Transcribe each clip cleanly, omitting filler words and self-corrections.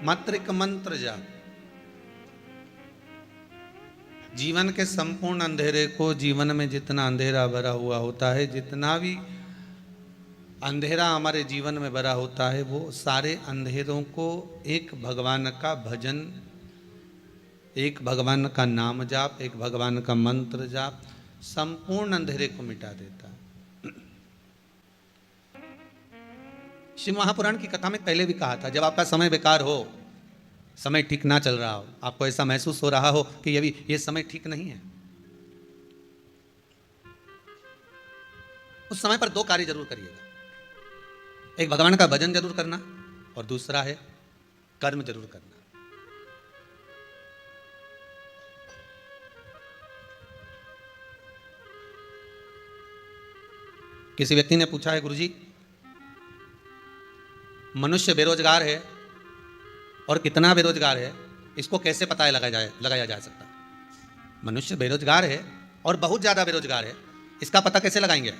मात्र एक मंत्र जाप जीवन के संपूर्ण अंधेरे को, जीवन में जितना अंधेरा भरा हुआ होता है, जितना भी अंधेरा हमारे जीवन में भरा होता है, वो सारे अंधेरों को एक भगवान का भजन, एक भगवान का नाम जाप, एक भगवान का मंत्र जाप संपूर्ण अंधेरे को मिटा देता है। शिव महापुराण की कथा में पहले भी कहा था, जब आपका समय बेकार हो, समय ठीक ना चल रहा हो, आपको ऐसा महसूस हो रहा हो कि ये समय ठीक नहीं है, उस समय पर दो कार्य जरूर करिएगा। एक भगवान का भजन जरूर करना और दूसरा है कर्म जरूर करना। किसी व्यक्ति ने पूछा है, गुरुजी मनुष्य बेरोजगार है और कितना बेरोजगार है, इसको कैसे पता लगाया जा सकता? मनुष्य बेरोजगार है और बहुत ज़्यादा बेरोजगार है, इसका पता कैसे लगाएंगे?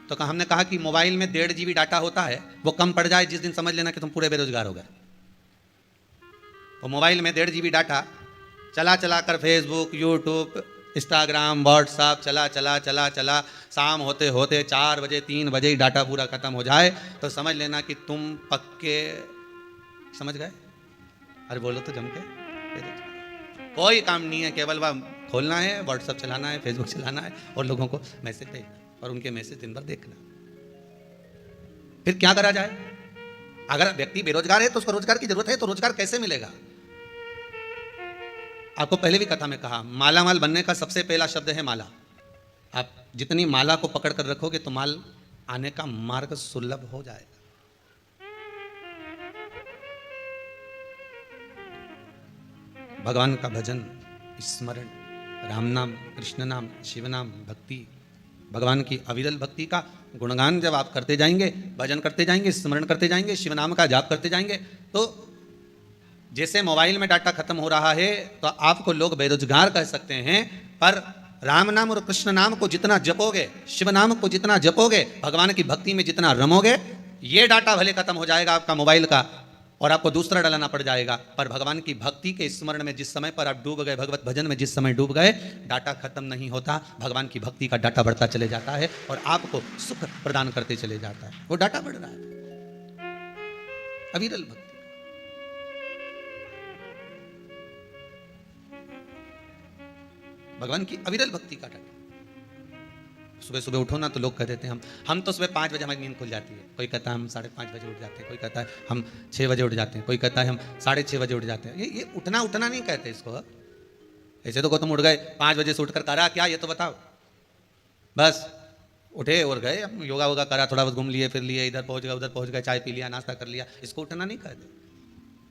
तो हमने कहा कि मोबाइल में 1.5 GB डाटा होता है, वो कम पड़ जाए जिस दिन समझ लेना कि तुम पूरे बेरोजगार हो गए। तो मोबाइल में 1.5 GB डाटा चला कर फेसबुक, यूट्यूब, इंस्टाग्राम, व्हाट्सएप चला शाम होते होते 4 बजे 3 बजे ही डाटा पूरा खत्म हो जाए तो समझ लेना कि तुम पक्के समझ गए। अरे बोलो तो जम के, कोई काम नहीं है, केवल वह खोलना है, व्हाट्सएप चलाना है, फेसबुक चलाना है और लोगों को मैसेज भेजना और उनके मैसेज दिन भर देखना। फिर क्या करा जाए? अगर व्यक्ति बेरोजगार है तो उसको रोजगार की जरूरत है, तो रोजगार कैसे मिलेगा? आपको पहले भी कथा में कहा, माला माल बनने का सबसे पहला शब्द है माला। आप जितनी माला को पकड़ कर रखोगे तो माल आने का मार्ग सुलभ हो जाएगा। भगवान का भजन, स्मरण, राम नाम, कृष्ण नाम, शिव नाम, भक्ति, भगवान की अविरल भक्ति का गुणगान जब आप करते जाएंगे, भजन करते जाएंगे, स्मरण करते जाएंगे, शिव नाम का जाप करते जाएंगे, तो जैसे मोबाइल में डाटा खत्म हो रहा है तो आपको लोग बेरोजगार कह सकते हैं, पर राम नाम और कृष्ण नाम को जितना जपोगे, शिव नाम को जितना जपोगे, भगवान की भक्ति में जितना रमोगे, ये डाटा भले खत्म हो जाएगा आपका मोबाइल का और आपको दूसरा डालना पड़ जाएगा, पर भगवान की भक्ति के स्मरण में जिस समय पर आप डूब गए, भगवत भजन में जिस समय डूब गए, डाटा खत्म नहीं होता, भगवान की भक्ति का डाटा बढ़ता चले जाता है और आपको सुख प्रदान करते चले जाता है। वो डाटा बढ़ रहा है अविरल भक्ति। भगवान की अविरल भक्ति का डाटा। सुबह सुबह उठो ना तो लोग कह देते हैं हम तो सुबह 5 बजे हमारी नींद खुल जाती है, कोई कहता है हम 5:30 बजे उठ जाते हैं, कोई कहता है हम 6 बजे उठ जाते हैं, कोई कहता है हम 6:30 बजे उठ जाते हैं। ये उठना नहीं कहते इसको। ऐसे तो तुम उठ गए 5 बजे से उठकर करा क्या, ये तो बताओ। बस उठे और गए, योगा वोगा करा, थोड़ा बहुत घूम लिए, फिर लिए, इधर पहुंच गए, उधर पहुंच गए, चाय पी लिया, नाश्ता कर लिया, इसको उठना नहीं कहते।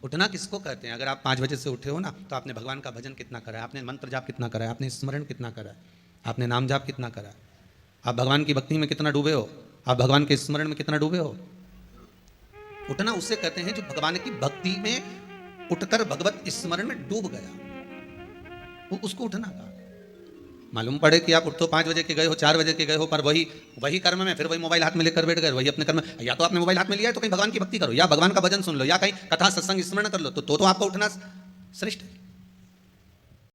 उठना किसको कहते हैं? अगर आप 5 बजे से उठे हो ना तो आपने भगवान का भजन कितना करा है, आपने मंत्र जाप कितना करा है, आपने स्मरण कितना करा है, आपने नाम जाप कितना करा है, आप भगवान की भक्ति में कितना डूबे हो, आप भगवान के स्मरण में कितना डूबे हो। उठना उससे कहते हैं जो भगवान की भक्ति में उठकर भगवत स्मरण में डूब गया, वो उसको उठना कहा। मालूम पड़े कि आप उठो 5 बजे के गए हो, 4 बजे के गए हो, पर वही कर्म में फिर वही मोबाइल हाथ में लेकर बैठ गए, वही अपने कर्म। या तो आपने मोबाइल हाथ में लिया है तो कहीं भगवान की भक्ति करो, या भगवान का भजन सुन लो, या कहीं कथा सत्संग स्मरण कर लो, तो आपको उठना श्रेष्ठ है।